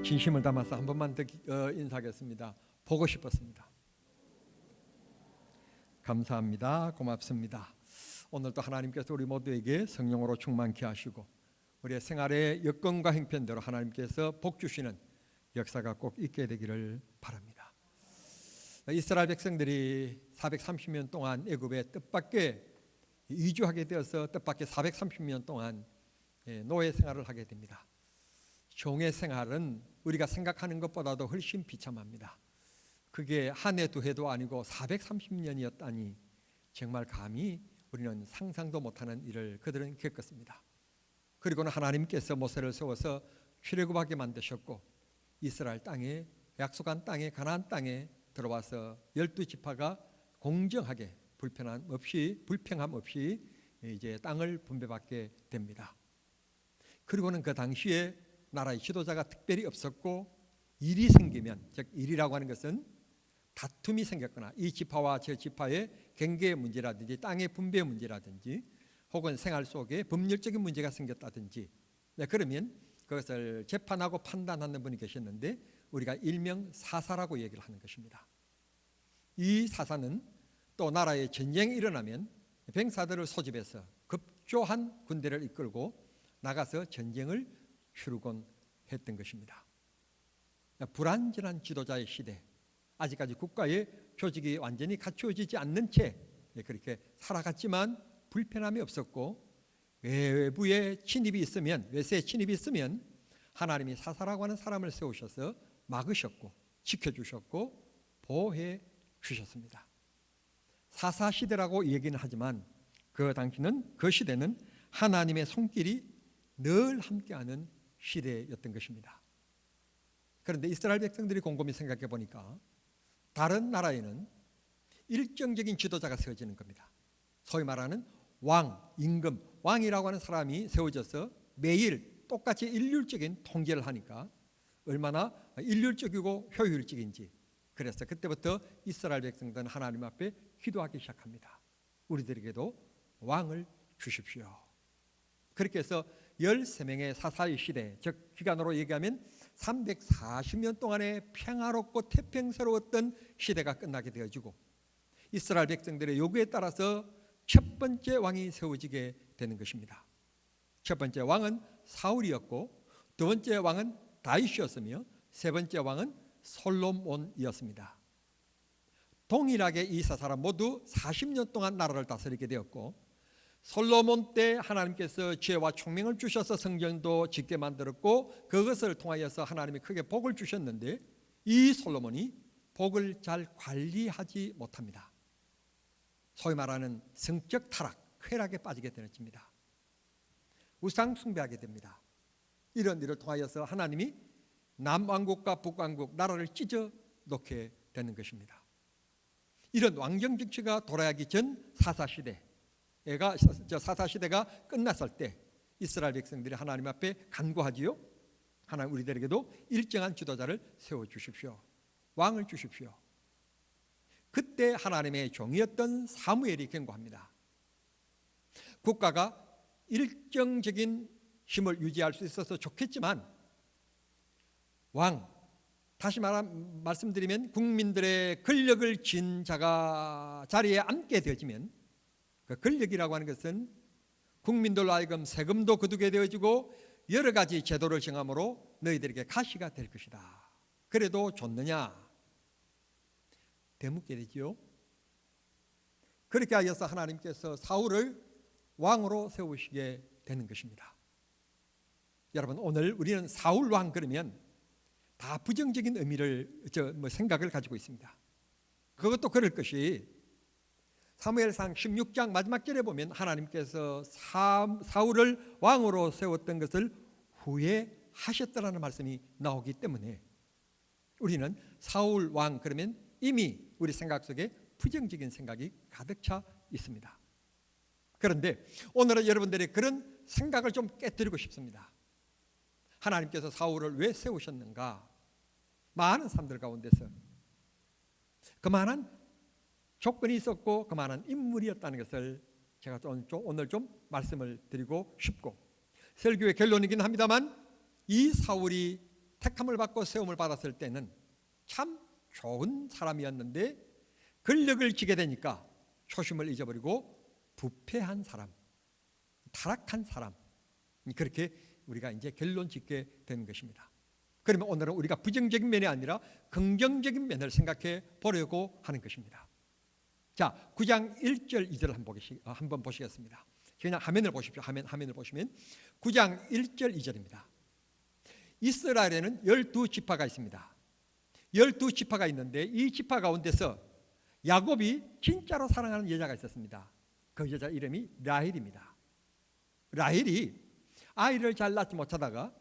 진심을 담아서 한 번만 더 인사하겠습니다. 보고 싶었습니다. 감사합니다. 고맙습니다. 오늘도 하나님께서 우리 모두에게 성령으로 충만케 하시고 우리의 생활의 여건과 형편대로 하나님께서 복 주시는 역사가 꼭 있게 되기를 바랍니다. 이스라엘 백성들이 430년 동안 애굽의 뜻밖의 이주하게 되어서 뜻밖의 430년 동안 노예 생활을 하게 됩니다. 종의 생활은 우리가 생각하는 것보다도 훨씬 비참합니다. 그게 한 해 두 해도 아니고 430년이었다니 정말 감히 우리는 상상도 못하는 일을 그들은 겪었습니다. 그리고는 하나님께서 모세를 세워서 출애굽하게 만드셨고 이스라엘 땅에 약속한 땅에 가나안 땅에 들어와서 12지파가 공정하게 불평함 없이 이제 땅을 분배받게 됩니다. 그리고는 그 당시에 나라의 지도자가 특별히 없었고 일이 생기면, 즉 일이라고 하는 것은 다툼이 생겼거나 이 지파와 저 지파의 경계의 문제라든지 땅의 분배의 문제라든지 혹은 생활 속에 법률적인 문제가 생겼다든지 그러면 그것을 재판하고 판단하는 분이 계셨는데 우리가 일명 사사라고 얘기를 하는 것입니다. 이 사사는 또 나라에 전쟁이 일어나면 병사들을 소집해서 급조한 군대를 이끌고 나가서 전쟁을 치르곤 했던 것입니다. 불완전한 지도자의 시대, 아직까지 국가의 조직이 완전히 갖추어지지 않는 채 그렇게 살아갔지만 불편함이 없었고 외부의 침입이 있으면, 외세의 침입이 있으면 하나님이 사사라고 하는 사람을 세우셔서 막으셨고 지켜주셨고 보호해 주셨습니다. 사사 시대라고 얘기는 하지만 그 시대는 하나님의 손길이 늘 함께하는 시대였던 것입니다. 그런데 이스라엘 백성들이 곰곰이 생각해 보니까 다른 나라에는 일정적인 지도자가 세워지는 겁니다. 소위 말하는 왕, 임금, 왕이라고 하는 사람이 세워져서 매일 똑같이 일률적인 통제를 하니까 얼마나 일률적이고 효율적인지, 그래서 그때부터 이스라엘 백성들은 하나님 앞에 기도하기 시작합니다. 우리들에게도 왕을 주십시오. 그렇게 해서 13명의 사사의 시대, 즉 기간으로 얘기하면 340년 동안의 평화롭고 태평스러웠던 시대가 끝나게 되어지고 이스라엘 백성들의 요구에 따라서 첫 번째 왕이 세워지게 되는 것입니다. 첫 번째 왕은 사울이었고 두 번째 왕은 다윗이었으며 세 번째 왕은 솔로몬이었습니다. 동일하게 이 사람 모두 40년 동안 나라를 다스리게 되었고 솔로몬 때 하나님께서 지혜와 총명을 주셔서 성전도 짓게 만들었고 그것을 통하여서 하나님이 크게 복을 주셨는데 이 솔로몬이 복을 잘 관리하지 못합니다. 소위 말하는 성적 타락, 쾌락에 빠지게 되어집니다. 우상 숭배하게 됩니다. 이런 일을 통하여서 하나님이 남왕국과 북왕국 나라를 찢어 놓게 되는 것입니다. 이런 왕정 정치가 돌아가기 전 사사시대가 끝났을 때 이스라엘 백성들이 하나님 앞에 간구하지요. 하나님 우리들에게도 일정한 지도자를 세워주십시오. 왕을 주십시오. 그때 하나님의 종이었던 사무엘이 경고합니다. 국가가 일정적인 힘을 유지할 수 있어서 좋겠지만 다시 말씀드리면 국민들의 권력을 쥔 자가 자리에 앉게 되어지면 그 권력이라고 하는 것은 국민들로 하여금 세금도 거두게 되어지고 여러 가지 제도를 정함으로 너희들에게 가시가 될 것이다. 그래도 좋느냐? 되묻게 되지요. 그렇게 하여서 하나님께서 사울을 왕으로 세우시게 되는 것입니다. 여러분 오늘 우리는 사울 왕 그러면 다 부정적인 의미를 생각을 가지고 있습니다. 그것도 그럴 것이 사무엘상 16장 마지막 절에 보면 하나님께서 사울을 왕으로 세웠던 것을 후회하셨다라는 말씀이 나오기 때문에 우리는 사울 왕 그러면 이미 우리 생각 속에 부정적인 생각이 가득 차 있습니다. 그런데 오늘은 여러분들이 그런 생각을 좀 깨뜨리고 싶습니다. 하나님께서 사울을 왜 세우셨는가? 많은 사람들 가운데서 그만한 조건이 있었고 그만한 인물이었다는 것을 제가 오늘 좀 말씀을 드리고 싶고 설교의 결론이긴 합니다만 이 사울이 택함을 받고 세움을 받았을 때는 참 좋은 사람이었는데 권력을 쥐게 되니까 초심을 잊어버리고 부패한 사람, 타락한 사람, 그렇게 우리가 이제 결론 짓게 되는 것입니다. 그러면 오늘은 우리가 부정적인 면이 아니라 긍정적인 면을 생각해 보려고 하는 것입니다. 자, 9장 1절 2절 한번 보시겠습니다. 그냥 화면을 보십시오. 화면을 보시면 9장 1절 2절입니다. 이스라엘에는 12지파가 있습니다. 12지파가 있는데 이 지파 가운데서 야곱이 진짜로 사랑하는 여자가 있었습니다. 그 여자 이름이 라헬입니다. 라헬이 아이를 잘 낳지 못하다가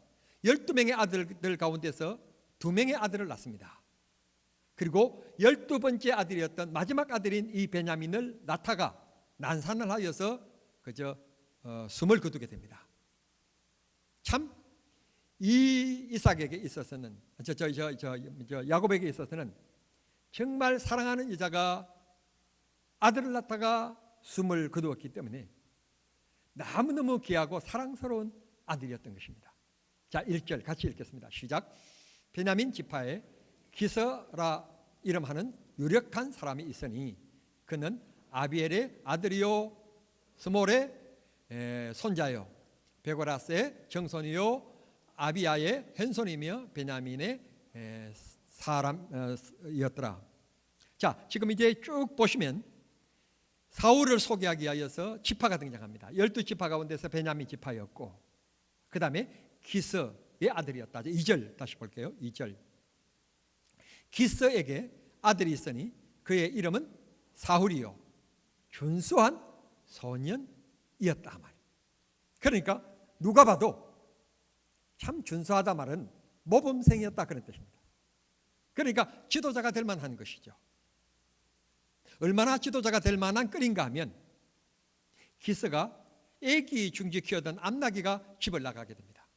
12명의 아들들 가운데서 2명의 아들을 낳습니다. 그리고 12번째 아들이었던 마지막 아들인 이 베냐민을 낳다가 난산을 하여서 그저 숨을 거두게 됩니다. 참 이 이삭에게 있어서는 야곱에게 있어서는 정말 사랑하는 여자가 아들을 낳다가 숨을 거두었기 때문에 너무너무 귀하고 사랑스러운 아들이었던 것입니다. 자, 1절 같이 읽겠습니다. 시작. 베냐민 지파에 기서라 이름하는 유력한 사람이 있으니 그는 아비엘의 아들이요 스몰의 손자요 베고라스의 정손이요 아비야의 왼손이며 베냐민의 사람이었더라. 자, 지금 이제 쭉 보시면 사울을 소개하기 위하여서 지파가 등장합니다. 12지파 가운데서 베냐민 지파였고 그 다음에 기서의 아들이었다. 2절 다시 볼게요. 2절. 기서에게 아들이 있으니 그의 이름은 사울이요 준수한 소년이었다 말이에요. 그러니까 누가 봐도 참 준수하다 말은 모범생이었다 그런 뜻입니다. 그러니까 지도자가 될 만한 것이죠. 얼마나 지도자가 될 만한 끓인가 하면 기스가 애기 중지 키우던 암나기가 집을 나가게 됩니다.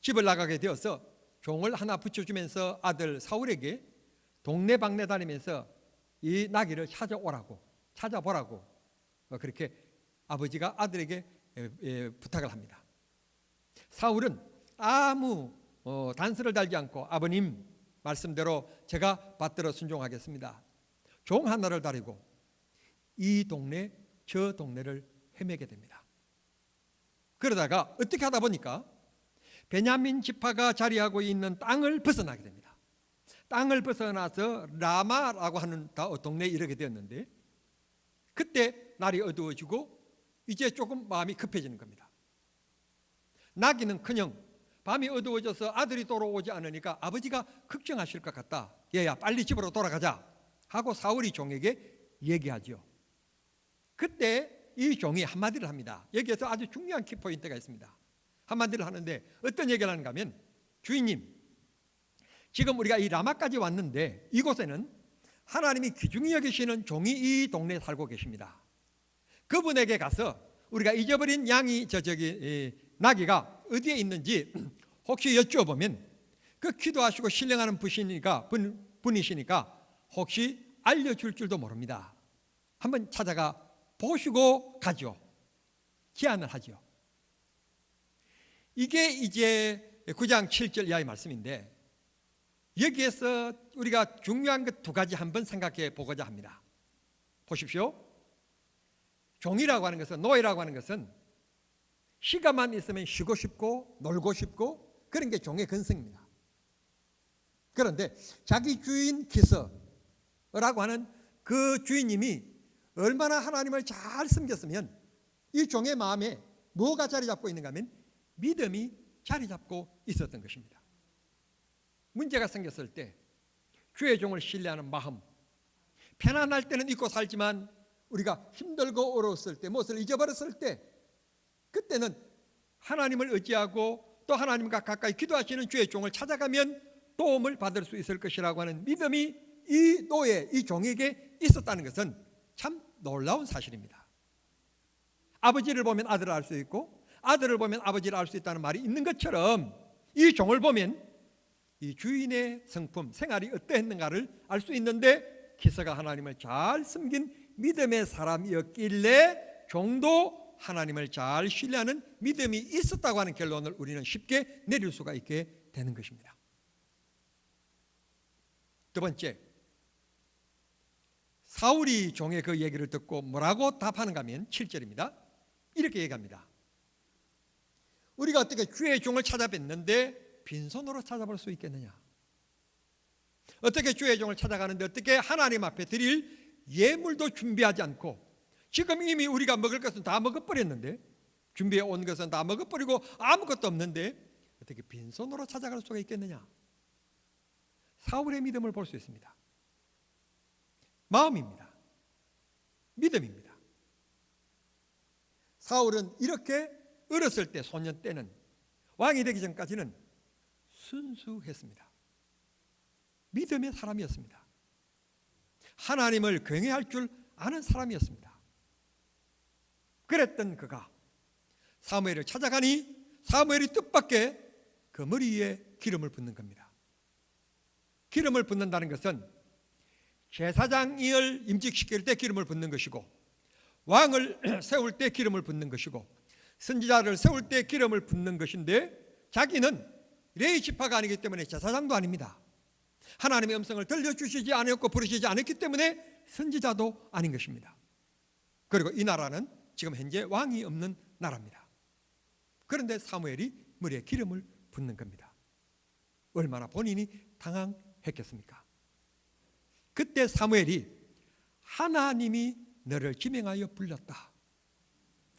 집을 나가게 되어서 종을 하나 붙여주면서 아들 사울에게 동네방네 다니면서 이 나귀를 찾아보라고 그렇게 아버지가 아들에게 부탁을 합니다. 사울은 아무 단서를 달지 않고 아버님 말씀대로 제가 받들어 순종하겠습니다. 종 하나를 다리고 이 동네 저 동네를 헤매게 됩니다. 그러다가 어떻게 하다 보니까 베냐민 지파가 자리하고 있는 땅을 벗어나게 됩니다. 땅을 벗어나서 라마라고 하는 동네에 이르게 되었는데 그때 날이 어두워지고 이제 조금 마음이 급해지는 겁니다. 나귀는커녕 밤이 어두워져서 아들이 돌아오지 않으니까 아버지가 걱정하실 것 같다. 얘야 빨리 집으로 돌아가자 하고 사울이 종에게 얘기하죠. 그때 이 종이 한마디를 합니다. 여기에서 아주 중요한 키포인트가 있습니다. 한마디를 하는데 어떤 얘기를 하는가 하면 주인님 지금 우리가 이 라마까지 왔는데 이곳에는 하나님이 귀중히 여기시는 종이 이 동네에 살고 계십니다. 그분에게 가서 우리가 잊어버린 양이 나귀가 어디에 있는지 혹시 여쭈어보면 그 기도하시고 신령하는 분이시니까 혹시 알려줄 줄도 모릅니다. 한번 찾아가 보시고 가죠. 제안을 하죠. 이게 이제 9장 7절 이하의 말씀인데 여기에서 우리가 중요한 것 2가지 한번 생각해 보고자 합니다. 보십시오. 종이라고 하는 것은 노예라고 하는 것은 시간만 있으면 쉬고 싶고 놀고 싶고 그런 게 종의 근성입니다. 그런데 자기 주인 기서라고 하는 그 주인님이 얼마나 하나님을 잘 섬겼으면 이 종의 마음에 뭐가 자리 잡고 있는가 하면 믿음이 자리 잡고 있었던 것입니다. 문제가 생겼을 때 주의 종을 신뢰하는 마음, 편안할 때는 잊고 살지만 우리가 힘들고 어려웠을 때 무엇을 잊어버렸을 때 그때는 하나님을 의지하고 또 하나님과 가까이 기도하시는 주의 종을 찾아가면 도움을 받을 수 있을 것이라고 하는 믿음이 이 노예, 이 종에게 있었다는 것은 참 놀라운 사실입니다. 아버지를 보면 아들을 알 수 있고 아들을 보면 아버지를 알 수 있다는 말이 있는 것처럼 이 종을 보면 이 주인의 성품, 생활이 어떠했는가를 알 수 있는데 기서가 하나님을 잘 섬긴 믿음의 사람이었길래 종도 하나님을 잘 신뢰하는 믿음이 있었다고 하는 결론을 우리는 쉽게 내릴 수가 있게 되는 것입니다. 두 번째, 사울이 종의 그 얘기를 듣고 뭐라고 답하는가 하면 7절입니다. 이렇게 얘기합니다. 우리가 어떻게 주의 종을 찾아뵀는데 빈손으로 찾아볼 수 있겠느냐? 어떻게 주의 종을 찾아가는데 어떻게 하나님 앞에 드릴 예물도 준비하지 않고 지금 이미 우리가 먹을 것은 다 먹어버렸는데, 준비해 온 것은 다 먹어버리고 아무것도 없는데 어떻게 빈손으로 찾아갈 수가 있겠느냐? 사울의 믿음을 볼 수 있습니다. 마음입니다. 믿음입니다. 사울은 이렇게 어렸을 때, 소년 때는, 왕이 되기 전까지는 순수했습니다. 믿음의 사람이었습니다. 하나님을 경외할 줄 아는 사람이었습니다. 그랬던 그가 사무엘을 찾아가니 사무엘이 뜻밖의 그 머리 위에 기름을 붓는 겁니다. 기름을 붓는다는 것은 제사장을 임직시킬 때 기름을 붓는 것이고, 왕을 세울 때 기름을 붓는 것이고, 선지자를 세울 때 기름을 붓는 것인데, 자기는 레위 지파가 아니기 때문에 제사장도 아닙니다. 하나님의 음성을 들려주시지 않았고 부르시지 않았기 때문에 선지자도 아닌 것입니다. 그리고 이 나라는 지금 현재 왕이 없는 나라입니다. 그런데 사무엘이 머리에 기름을 붓는 겁니다. 얼마나 본인이 당황했겠습니까? 그때 사무엘이 하나님이 너를 지명하여 불렀다.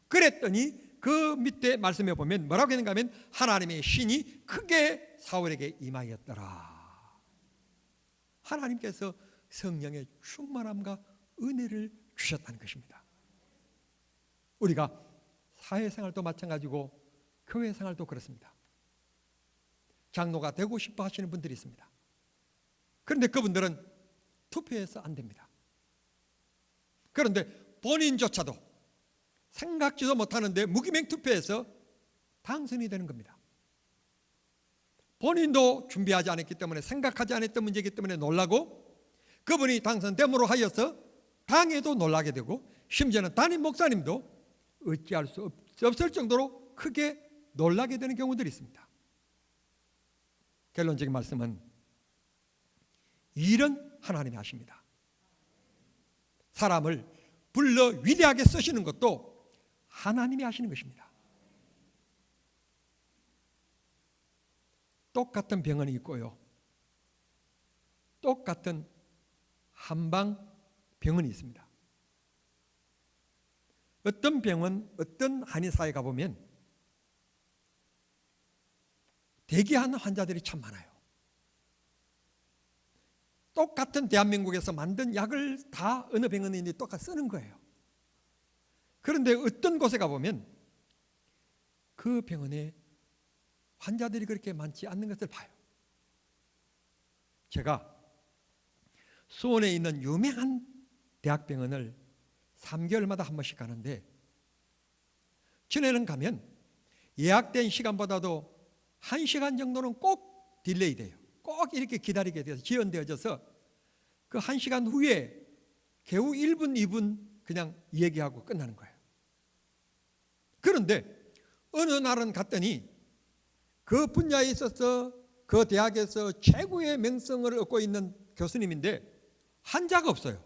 그랬더니 그 밑에 말씀에 보면 뭐라고 했는가 하면 하나님의 신이 크게 사울에게 임하였더라. 하나님께서 성령의 충만함과 은혜를 주셨다는 것입니다. 우리가 사회생활도 마찬가지고 교회생활도 그렇습니다. 장로가 되고 싶어 하시는 분들이 있습니다. 그런데 그분들은 투표해서 안 됩니다. 그런데 본인조차도 생각지도 못하는데 무기명 투표해서 당선이 되는 겁니다. 본인도 준비하지 않았기 때문에, 생각하지 않았던 문제이기 때문에 놀라고, 그분이 당선됨으로 하여서 당에도 놀라게 되고, 심지어는 담임 목사님도 어찌할 수 없을 정도로 크게 놀라게 되는 경우들이 있습니다. 결론적인 말씀은 일은 하나님이 하십니다. 사람을 불러 위대하게 쓰시는 것도 하나님이 하시는 것입니다. 똑같은 병원이 있고요, 똑같은 한방병원이 있습니다. 어떤 병원, 어떤 한의사에 가보면 대기하는 환자들이 참 많아요. 똑같은 대한민국에서 만든 약을 다 어느 병원인지 똑같이 쓰는 거예요. 그런데 어떤 곳에 가보면 그 병원에 환자들이 그렇게 많지 않는 것을 봐요. 제가 수원에 있는 유명한 대학병원을 3개월마다 한 번씩 가는데, 전에는 가면 예약된 시간보다도 1시간 정도는 꼭 딜레이 돼요. 꼭 이렇게 기다리게 돼서 지연되어져서 그 1시간 후에 겨우 1분, 2분 그냥 얘기하고 끝나는 거예요. 그런데 어느 날은 갔더니 그 분야에 있어서 그 대학에서 최고의 명성을 얻고 있는 교수님인데 환자가 없어요.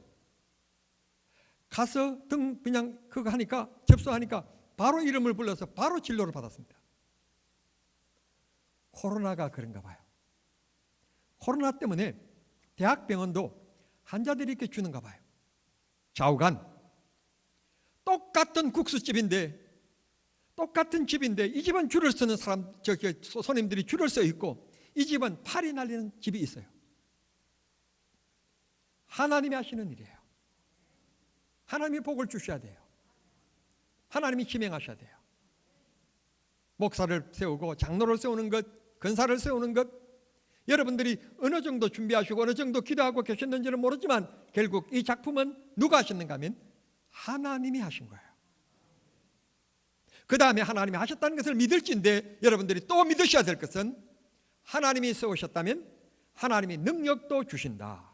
가서 그냥 그거 하니까, 접수하니까 바로 이름을 불러서 바로 진료를 받았습니다. 코로나가 그런가 봐요. 코로나 때문에 대학병원도 환자들이 이렇게 주는가 봐요. 좌우간 똑같은 국수집인데, 똑같은 집인데 이 집은 줄을 서는 사람, 손님들이 줄을 서 있고, 이 집은 팔이 날리는 집이 있어요. 하나님이 하시는 일이에요. 하나님이 복을 주셔야 돼요. 하나님이 지명하셔야 돼요. 목사를 세우고 장로를 세우는 것, 권사를 세우는 것, 여러분들이 어느 정도 준비하시고 어느 정도 기도하고 계셨는지는 모르지만 결국 이 작품은 누가 하셨는가 하면 하나님이 하신 거예요. 그 다음에 하나님이 하셨다는 것을 믿을지인데, 여러분들이 또 믿으셔야 될 것은 하나님이 세우셨다면 하나님이 능력도 주신다.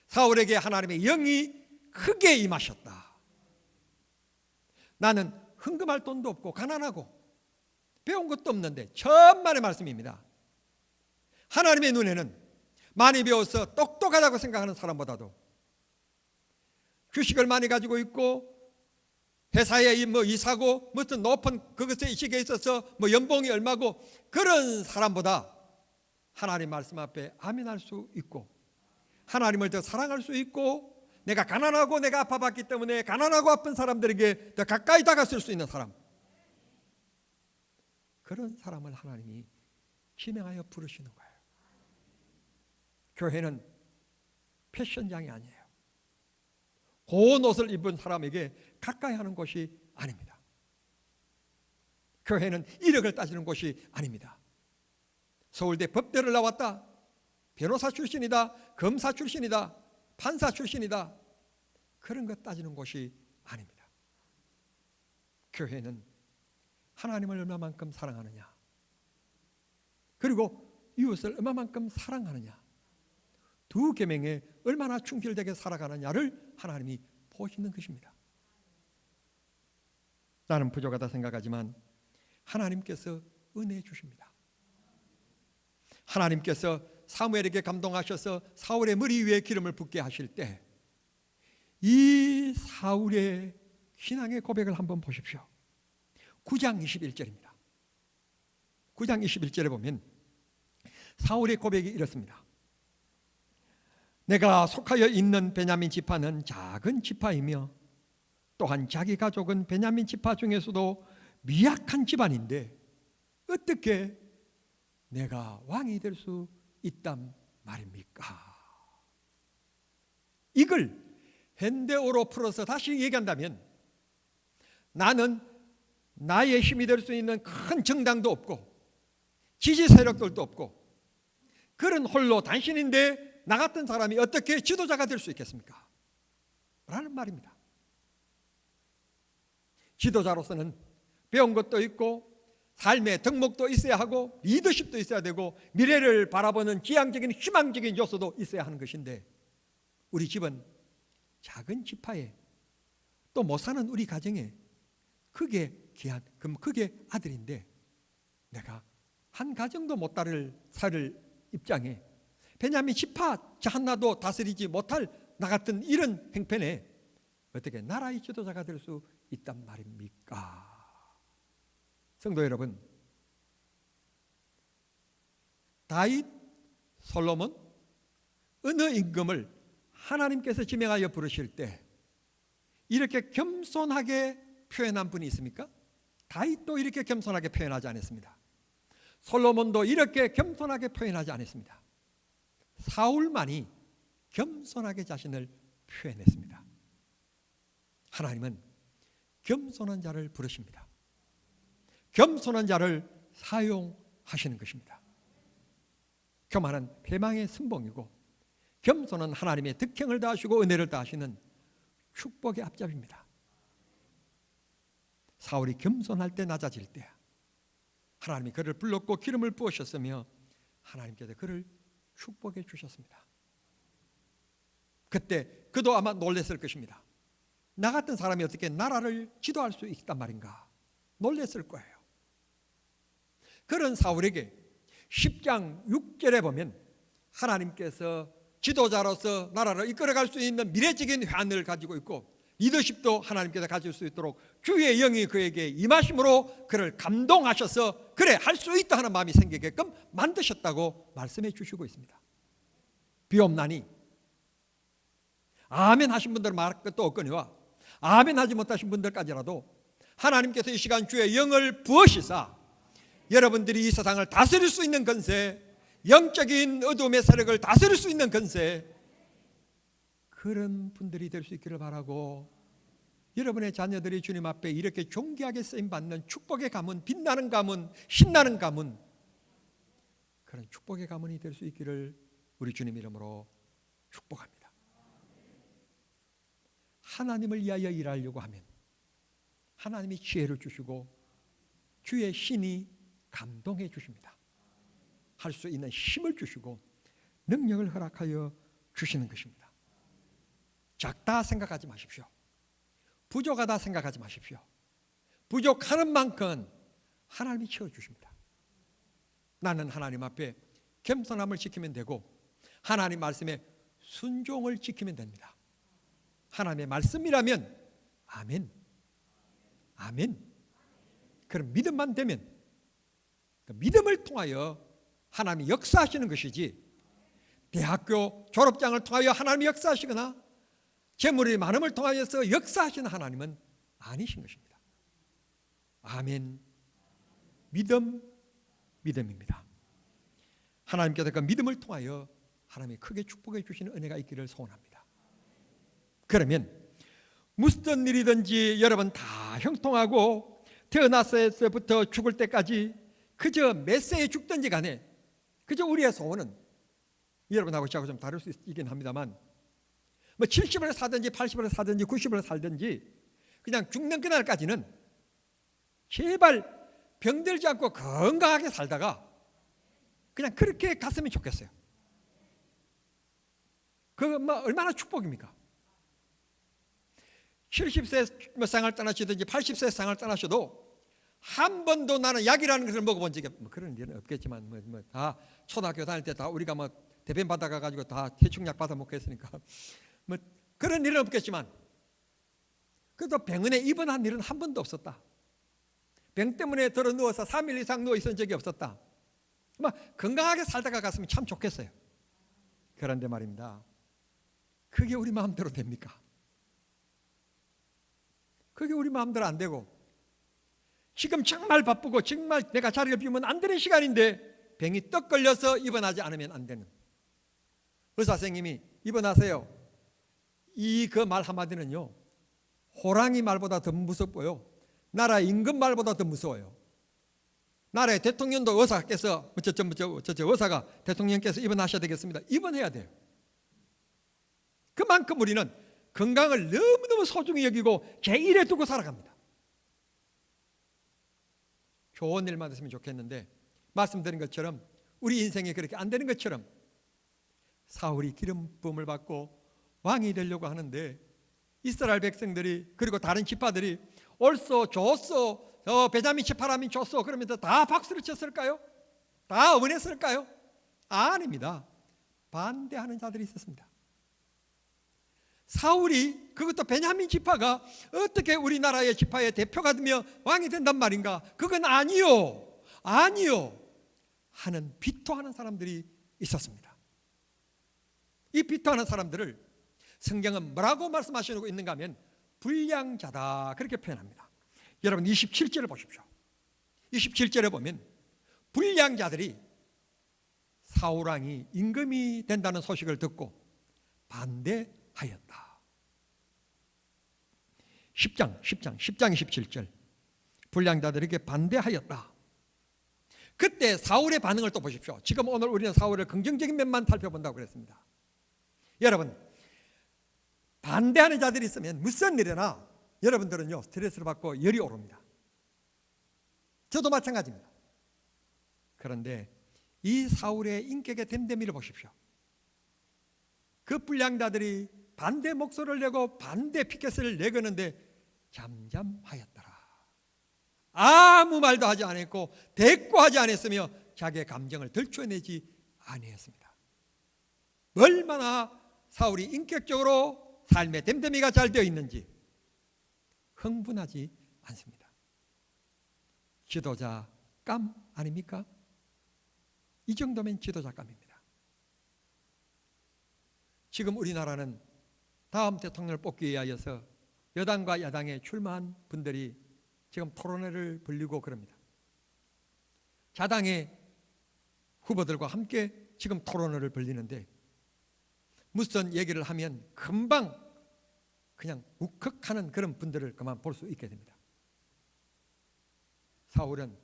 사울에게 하나님의 영이 크게 임하셨다. 나는 헌금할 돈도 없고 가난하고 배운 것도 없는데, 천만의 말씀입니다. 하나님의 눈에는 많이 배워서 똑똑하다고 생각하는 사람보다도 주식을 많이 가지고 있고 회사에 이사고 무슨 높은 그것에 이식에 있어서 연봉이 얼마고 그런 사람보다 하나님 말씀 앞에 아멘할 수 있고 하나님을 더 사랑할 수 있고, 내가 가난하고 내가 아파봤기 때문에 가난하고 아픈 사람들에게 더 가까이 다가설 수 있는 사람, 그런 사람을 하나님이 지명하여 부르시는 거예요. 교회는 패션장이 아니에요. 고운 옷을 입은 사람에게 가까이 하는 곳이 아닙니다. 교회는 이력을 따지는 곳이 아닙니다. 서울대 법대를 나왔다, 변호사 출신이다, 검사 출신이다, 판사 출신이다, 그런 것 따지는 곳이 아닙니다. 교회는 하나님을 얼마만큼 사랑하느냐, 그리고 이웃을 얼마만큼 사랑하느냐, 두 계명에 얼마나 충실되게 살아가느냐를 하나님이 보시는 것입니다. 나는 부족하다 생각하지만 하나님께서 은혜 주십니다. 하나님께서 사무엘에게 감동하셔서 사울의 머리 위에 기름을 붓게 하실 때 이 사울의 신앙의 고백을 한번 보십시오. 9장 21절입니다. 9장 21절에 보면 사울의 고백이 이렇습니다. 내가 속하여 있는 베냐민 지파는 작은 지파이며 또한 자기 가족은 베냐민 지파 중에서도 미약한 집안인데 어떻게 내가 왕이 될 수 있단 말입니까? 이걸 현대어로 풀어서 다시 얘기한다면, 나는 나의 힘이 될 수 있는 큰 정당도 없고 지지 세력들도 없고 그런 홀로 단신인데 나 같은 사람이 어떻게 지도자가 될 수 있겠습니까? 라는 말입니다. 지도자로서는 배운 것도 있고 삶의 덕목도 있어야 하고 리더십도 있어야 되고 미래를 바라보는 지향적인 희망적인 요소도 있어야 하는 것인데, 우리 집은 작은 지파에 또 못 사는 우리 가정에 그게 아들인데 내가 한 가정도 못 살 입장에 베냐민 지파 하나도 다스리지 못할 나 같은 이런 행편에 어떻게 나라의 지도자가 될 수 있단 말입니까? 성도 여러분, 다윗, 솔로몬 어느 임금을 하나님께서 지명하여 부르실 때 이렇게 겸손하게 표현한 분이 있습니까? 다윗도 이렇게 겸손하게 표현하지 않았습니다. 솔로몬도 이렇게 겸손하게 표현하지 않았습니다. 사울만이 겸손하게 자신을 표현했습니다. 하나님은 겸손한 자를 부르십니다. 겸손한 자를 사용하시는 것입니다. 교만은 패망의 선봉이고 겸손은 하나님의 덕행을 다하시고 은혜를 다하시는 축복의 앞잡입니다. 사울이 겸손할 때, 낮아질 때 하나님이 그를 불렀고 기름을 부으셨으며 하나님께서 그를 축복해 주셨습니다. 그때 그도 아마 놀랐을 것입니다. 나 같은 사람이 어떻게 나라를 지도할 수 있단 말인가 놀랐을 거예요. 그런 사울에게 10장 6절에 보면 하나님께서 지도자로서 나라를 이끌어갈 수 있는 미래적인 회한을 가지고 있고 리더십도 하나님께서 가질 수 있도록 주의 영이 그에게 임하심으로 그를 감동하셔서 그래 할 수 있다 하는 마음이 생기게끔 만드셨다고 말씀해 주시고 있습니다. 비옵나니 아멘 하신 분들은 말할 것도 없거니와 아멘 하지 못하신 분들까지라도 하나님께서 이 시간 주의 영을 부으시사 여러분들이 이 세상을 다스릴 수 있는 건세, 영적인 어둠의 세력을 다스릴 수 있는 건세, 그런 분들이 될 수 있기를 바라고, 여러분의 자녀들이 주님 앞에 이렇게 존귀하게 쓰임받는 축복의 가문, 빛나는 가문, 신나는 가문, 그런 축복의 가문이 될 수 있기를 우리 주님 이름으로 축복합니다. 하나님을 위하여 일하려고 하면 하나님이 지혜를 주시고 주의 신이 감동해 주십니다. 할 수 있는 힘을 주시고 능력을 허락하여 주시는 것입니다. 작다 생각하지 마십시오. 부족하다 생각하지 마십시오. 부족하는 만큼 하나님이 채워주십니다. 나는 하나님 앞에 겸손함을 지키면 되고 하나님 말씀에 순종을 지키면 됩니다. 하나님의 말씀이라면 아멘, 아멘. 그럼 믿음만 되면 그 믿음을 통하여 하나님이 역사하시는 것이지, 대학교 졸업장을 통하여 하나님이 역사하시거나 재물이 많음을 통하여서 역사하시는 하나님은 아니신 것입니다. 아멘. 믿음입니다. 하나님께서 그 믿음을 통하여 하나님이 크게 축복해 주시는 은혜가 있기를 소원합니다. 그러면 무슨 일이든지 여러분 다 형통하고 태어났을때부터 죽을 때까지 그저 몇 세에 죽든지 간에 그저 우리의 소원은, 여러분하고 저하고 좀 다를 수 있긴 합니다만, 뭐 70을 사든지 80을 사든지 90을 살든지 그냥 죽는 그날까지는 제발 병들지 않고 건강하게 살다가 그냥 그렇게 갔으면 좋겠어요. 그거 뭐 얼마나 축복입니까? 70세 상을 떠나시든지 80세 상을 떠나셔도 한 번도 나는 약이라는 것을 먹어본 적이 뭐 그런 일은 없겠지만 다 초등학교 다닐 때 다 우리가 뭐 대변 받아가 가지고 다 해충약 받아 먹고 했으니까 뭐 그런 일은 없겠지만 그래도 병원에 입원한 일은 한 번도 없었다. 병 때문에 들어 누워서 3일 이상 누워 있은 적이 없었다. 뭐 건강하게 살다가 갔으면 참 좋겠어요. 그런데 말입니다, 그게 우리 마음대로 됩니까? 그게 우리 마음대로 안 되고, 지금 정말 바쁘고 정말 내가 자리를 비우면 안 되는 시간인데 병이 떡 걸려서 입원하지 않으면 안 되는, 의사 선생님이 입원하세요, 이 그 말 한마디는요 호랑이 말보다 더 무섭고요 나라 임금 말보다 더 무서워요. 나라의 대통령도 의사께서 의사가 대통령께서 입원하셔야 되겠습니다. 입원해야 돼요. 그만큼 우리는 건강을 너무너무 소중히 여기고 제일에 두고 살아갑니다. 좋은 일만 있으면 좋겠는데 말씀드린 것처럼 우리 인생이 그렇게 안 되는 것처럼 사울이 기름 부음을 받고 왕이 되려고 하는데 이스라엘 백성들이 그리고 다른 지파들이 옳소 좋소 베냐민 지파라면 좋소 그러면서 다 박수를 쳤을까요? 다 응원했을까요? 아닙니다. 반대하는 자들이 있었습니다. 사울이, 그것도 베냐민 지파가 어떻게 우리나라의 지파의 대표가 되며 왕이 된단 말인가? 그건 아니요 하는 비토하는 사람들이 있었습니다. 이 비토하는 사람들을 성경은 뭐라고 말씀하시고 있는가 하면 불량자다 그렇게 표현합니다. 여러분 27절을 보십시오. 27절에 보면 불량자들이 사울왕이 임금이 된다는 소식을 듣고 반대하였다. 10장 27절 불량자들에게 반대하였다. 그때 사울의 반응을 또 보십시오. 지금 오늘 우리는 사울의 긍정적인 면만 살펴본다고 그랬습니다. 여러분 반대하는 자들이 있으면 무슨 일이나 여러분들은요 스트레스를 받고 열이 오릅니다. 저도 마찬가지입니다. 그런데 이 사울의 인격의 됨됨이를 보십시오. 그 불량자들이 반대 목소리를 내고 반대 피켓을 내거는데 잠잠하였더라. 아무 말도 하지 않았고 대꾸하지 않았으며 자기의 감정을 들춰내지 아니했습니다. 얼마나 사울이 인격적으로 삶의 됨됨이가 잘 되어 있는지 흥분하지 않습니다. 지도자감 아닙니까? 이 정도면 지도자감입니다. 지금 우리나라는 다음 대통령을 뽑기 위하여서 여당과 야당에 출마한 분들이 지금 토론회를 벌이고 그럽니다. 자당의 후보들과 함께 지금 토론회를 벌이는데 무슨 얘기를 하면 금방 그냥 욱흑하는 그런 분들을 그만 볼 수 있게 됩니다. 사울은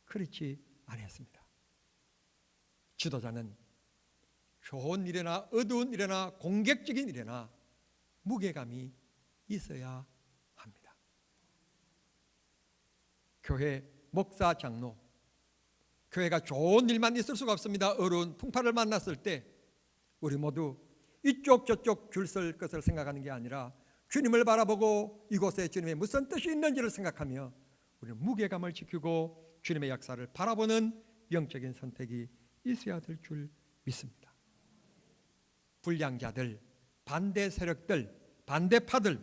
그렇지 않았습니다. 지도자는 좋은 일이나 어두운 일이나 공격적인 일이나 무게감이 있어야 합니다. 교회 목사 장로, 교회가 좋은 일만 있을 수가 없습니다. 어려운 풍파를 만났을 때 우리 모두 이쪽 저쪽 줄 설 것을 생각하는 게 아니라 주님을 바라보고 이곳에 주님의 무슨 뜻이 있는지를 생각하며 우리는 무게감을 지키고 주님의 역사를 바라보는 영적인 선택이 있어야 될 줄 믿습니다. 불량자들, 반대 세력들, 반대파들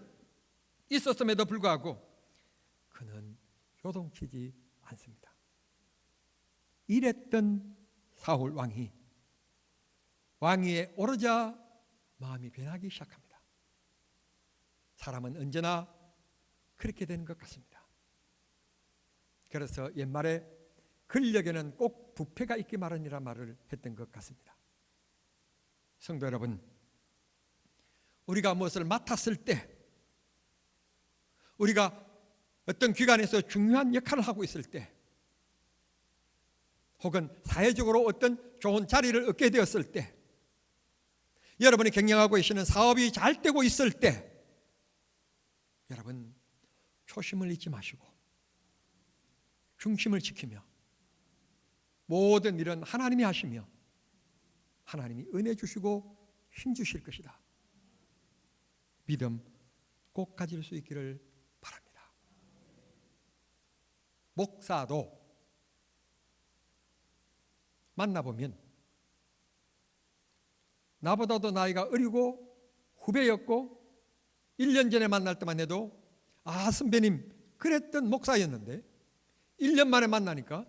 있었음에도 불구하고 그는 요동치지 않습니다. 이랬던 사울 왕위에 오르자 마음이 변하기 시작합니다. 사람은 언제나 그렇게 되는 것 같습니다. 그래서 옛말에 권력에는 꼭 부패가 있기 마련이라 말을 했던 것 같습니다. 성도 여러분, 우리가 무엇을 맡았을 때, 우리가 어떤 기관에서 중요한 역할을 하고 있을 때, 혹은 사회적으로 어떤 좋은 자리를 얻게 되었을 때, 여러분이 경영하고 계시는 사업이 잘 되고 있을 때, 여러분 초심을 잊지 마시고 중심을 지키며 모든 일은 하나님이 하시며 하나님이 은혜 주시고 힘 주실 것이다. 믿음 꼭 가질 수 있기를 바랍니다. 목사도 만나보면 나보다도 나이가 어리고 후배였고 1년 전에 만날 때만 해도 선배님 그랬던 목사였는데 1년 만에 만나니까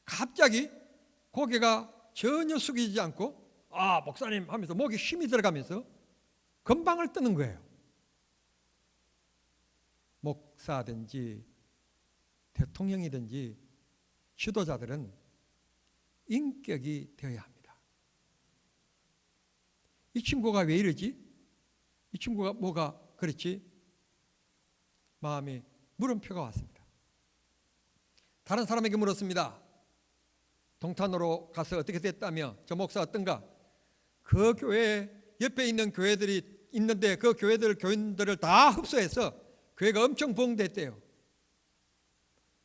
갑자기 고개가 전혀 숙이지 않고 목사님 하면서 목에 힘이 들어가면서 건방을 뜨는 거예요. 목사든지 대통령이든지 지도자들은 인격이 되어야 합니다. 이 친구가 왜 이러지? 이 친구가 뭐가 그렇지? 마음에 물음표가 왔습니다. 다른 사람에게 물었습니다. 동탄으로 가서 어떻게 됐다며? 저 목사 어떤가? 그 교회 옆에 있는 교회들이 있는데 그 교인들을 다 흡수해서 교회가 엄청 부흥됐대요.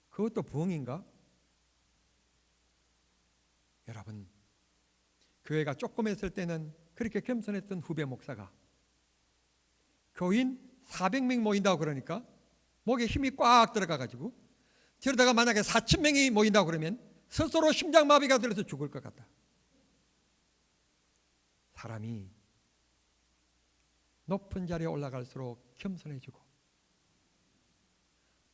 그것도 부흥인가? 여러분, 교회가 조그맸을 때는 그렇게 겸손했던 후배 목사가 교인 400명 모인다고 그러니까 목에 힘이 꽉 들어가가지고 저러다가 만약에 4,000명이 모인다고 그러면 스스로 심장마비가 들어서 죽을 것 같다. 사람이 높은 자리에 올라갈수록 겸손해지고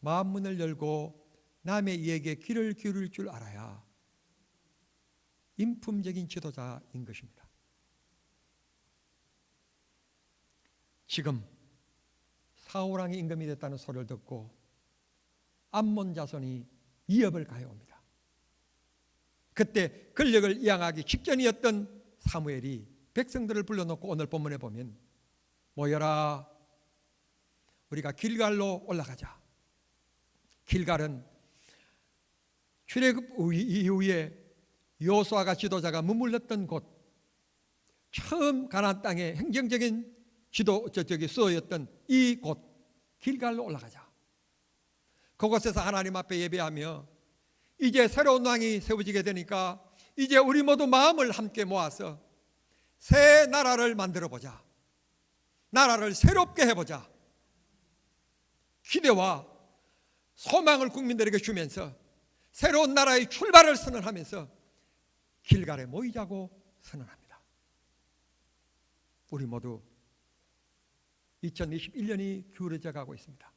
마음 문을 열고 남의 이에게 귀를 기울일 줄 알아야 인품적인 지도자인 것입니다. 지금 사울왕이 임금이 됐다는 소리를 듣고 암몬 자손이 위협을 가해옵니다. 그때 권력을 이양하기 직전이었던 사무엘이 백성들을 불러놓고 오늘 본문에 보면 모여라, 우리가 길갈로 올라가자. 길갈은 출애굽 이후에 여호수아가 지도자가 머물렀던 곳, 처음 가나안 땅의 행정적인 수호였던 이 곳 길갈로 올라가자. 그곳에서 하나님 앞에 예배하며 이제 새로운 왕이 세워지게 되니까 이제 우리 모두 마음을 함께 모아서 새 나라를 만들어 보자. 나라를 새롭게 해보자. 기대와 소망을 국민들에게 주면서 새로운 나라의 출발을 선언하면서 길갈에 모이자고 선언합니다. 우리 모두 2021년이 기울어져 가고 있습니다.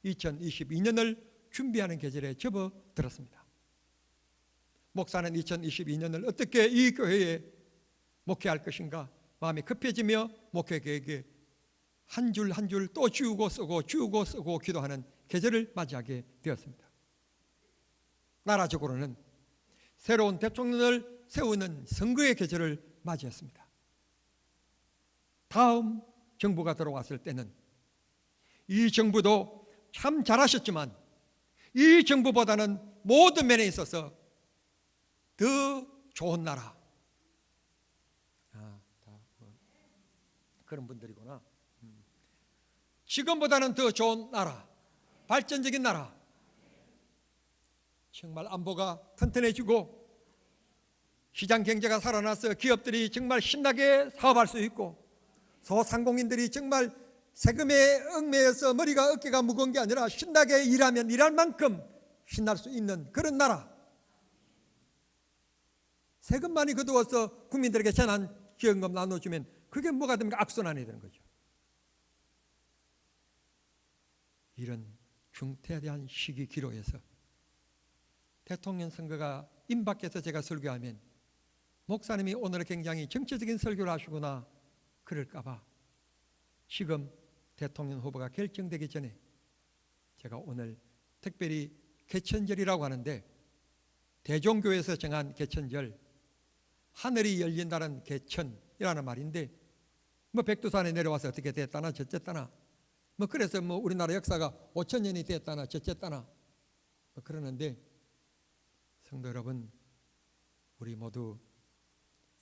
2022년을 준비하는 계절에 접어들었습니다. 목사는 2022년을 어떻게 이 교회에 목회할 것인가 마음이 급해지며 목회계획에 한 줄 한 줄 또 지우고 쓰고 기도하는 계절을 맞이하게 되었습니다. 나라적으로는 새로운 대통령을 세우는 선거의 계절을 맞이했습니다. 다음 정부가 들어왔을 때는 이 정부도 참 잘하셨지만 이 정부보다는 모든 면에 있어서 더 좋은 나라, 그런 분들이구나. 지금보다는 더 좋은 나라, 발전적인 나라, 정말 안보가 튼튼해지고 시장 경제가 살아나서 기업들이 정말 신나게 사업할 수 있고 소상공인들이 정말 세금에 얽매여서 머리가 어깨가 무거운 게 아니라 신나게 일하면 일할 만큼 신날 수 있는 그런 나라. 세금만이 거두어서 국민들에게 재난지원금 나눠주면 그게 뭐가 됩니까? 악순환이 되는 거죠. 이런 중대한 시기 기로에서 대통령 선거가 임박해서 제가 설교하면 목사님이 오늘 굉장히 정치적인 설교를 하시구나 그럴까 봐 지금 대통령 후보가 결정되기 전에 제가 오늘 특별히 개천절이라고 하는데 대종교에서 정한 개천절, 하늘이 열린다는 개천이라는 말인데 뭐 백두산에 내려와서 어떻게 됐다나 저쨌다나 뭐 그래서 뭐 우리나라 역사가 5,000년이 됐다나 저쨌다나 뭐 그러는데 성도 여러분, 우리 모두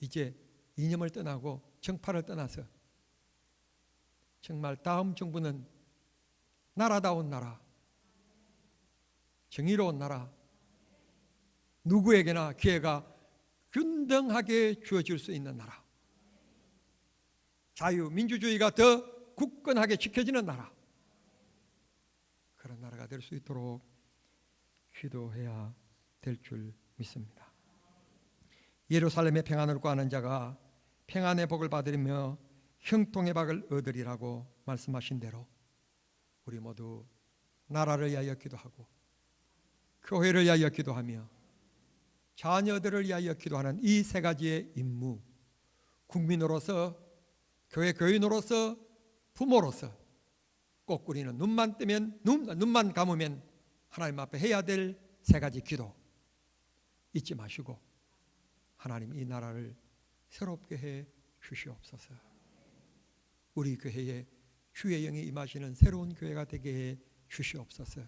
이제 이념을 떠나고 정파를 떠나서 정말 다음 정부는 나라다운 나라, 정의로운 나라, 누구에게나 기회가 균등하게 주어질 수 있는 나라, 자유, 민주주의가 더 굳건하게 지켜지는 나라, 그런 나라가 될 수 있도록 기도해야 될 줄 믿습니다. 예루살렘의 평안을 구하는 자가 평안의 복을 받으며 형통의 복을 얻으리라고 말씀하신 대로 우리 모두 나라를 위하여 기도하고 교회를 위하여 기도하며 자녀들을 위하여 기도하는 이 세 가지의 임무, 국민으로서, 교회 교인으로서, 부모로서 꼭 우리는 눈만 감으면 하나님 앞에 해야 될 세 가지 기도 잊지 마시고 하나님 이 나라를 새롭게 해 주시옵소서. 우리 교회에 주의 영이 임하시는 새로운 교회가 되게 해 주시옵소서.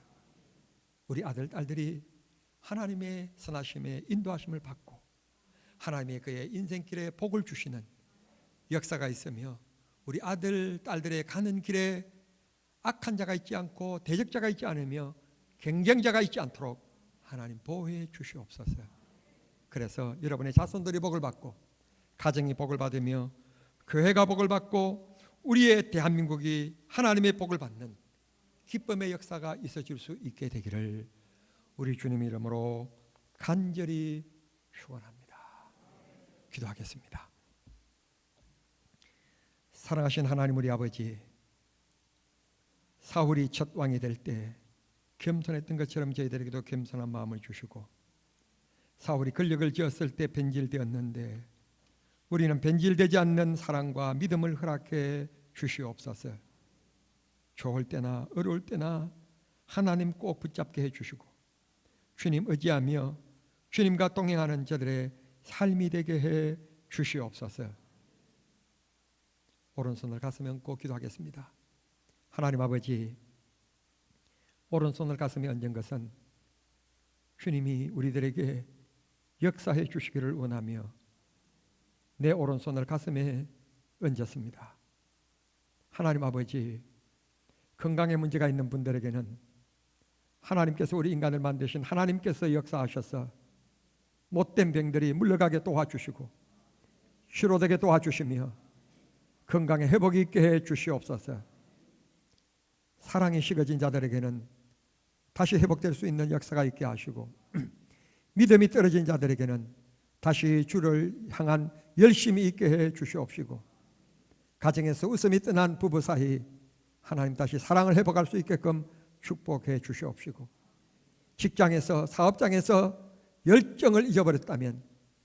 우리 아들, 딸들이 하나님의 선하심에 인도하심을 받고 하나님의 그의 인생길에 복을 주시는 역사가 있으며 우리 아들, 딸들의 가는 길에 악한 자가 있지 않고 대적자가 있지 않으며 경쟁자가 있지 않도록 하나님 보호해 주시옵소서. 그래서 여러분의 자손들이 복을 받고 가정이 복을 받으며 교회가 복을 받고 우리의 대한민국이 하나님의 복을 받는 기쁨의 역사가 있어질 수 있게 되기를 우리 주님 이름으로 간절히 축원합니다. 기도하겠습니다. 사랑하신 하나님 우리 아버지, 사울이 첫 왕이 될 때 겸손했던 것처럼 저희들에게도 겸손한 마음을 주시고 사울이 권력을 쥐었을 때 변질되었는데 우리는 변질되지 않는 사랑과 믿음을 허락해 주시옵소서. 좋을 때나 어려울 때나 하나님 꼭 붙잡게 해주시고 주님 의지하며 주님과 동행하는 저들의 삶이 되게 해 주시옵소서. 오른손을 가슴에 얹고 기도하겠습니다. 하나님 아버지, 오른손을 가슴에 얹은 것은 주님이 우리들에게 역사해 주시기를 원하며 내 오른손을 가슴에 얹었습니다. 하나님 아버지, 건강에 문제가 있는 분들에게는 하나님께서 우리 인간을 만드신 하나님께서 역사하셔서 못된 병들이 물러가게 도와주시고 치료되게 도와주시며 건강에 회복이 있게 해 주시옵소서. 사랑이 식어진 자들에게는 다시 회복될 수 있는 역사가 있게 하시고 믿음이 떨어진 자들에게는 다시 주를 향한 열심이 있게 해 주시옵시고 가정에서 웃음이 떠난 부부 사이 하나님 다시 사랑을 회복할 수 있게끔 축복해 주시옵시고 직장에서 사업장에서 열정을 잊어버렸다면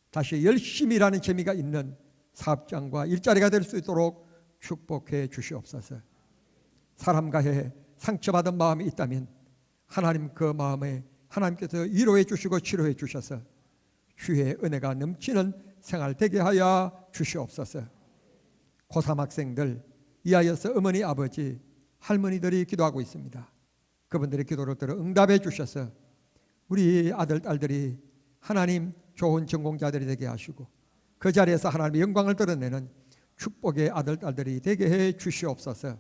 다시 열심히 일하는 재미가 있는 사업장과 일자리가 될 수 있도록 축복해 주시옵소서. 사람과의 상처받은 마음이 있다면 하나님 그 마음에 하나님께서 위로해 주시고 치료해 주셔서 주의 은혜가 넘치는 생활 되게 하여 주시옵소서. 고3 학생들, 이하여서 어머니, 아버지, 할머니들이 기도하고 있습니다. 그분들의 기도를 들어 응답해 주셔서 우리 아들, 딸들이 하나님 좋은 전공자들이 되게 하시고 그 자리에서 하나님의 영광을 드러내는 축복의 아들, 딸들이 되게 해 주시옵소서.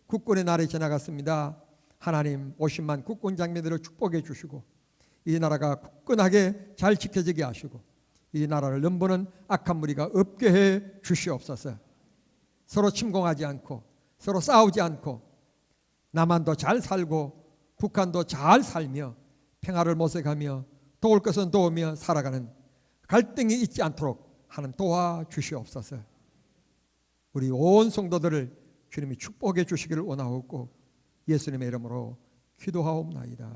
국군의 날이 지나갔습니다. 하나님 50만 국군 장병들을 축복해 주시고 이 나라가 굳건하게 잘 지켜지게 하시고 이 나라를 넘보는 악한 무리가 없게 해 주시옵소서. 서로 침공하지 않고 서로 싸우지 않고 남한도 잘 살고 북한도 잘 살며 평화를 모색하며 도울 것은 도우며 살아가는 갈등이 있지 않도록 하나님 도와주시옵소서. 우리 온 성도들을 주님이 축복해 주시기를 원하옵고 예수님의 이름으로 기도하옵나이다.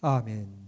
아멘.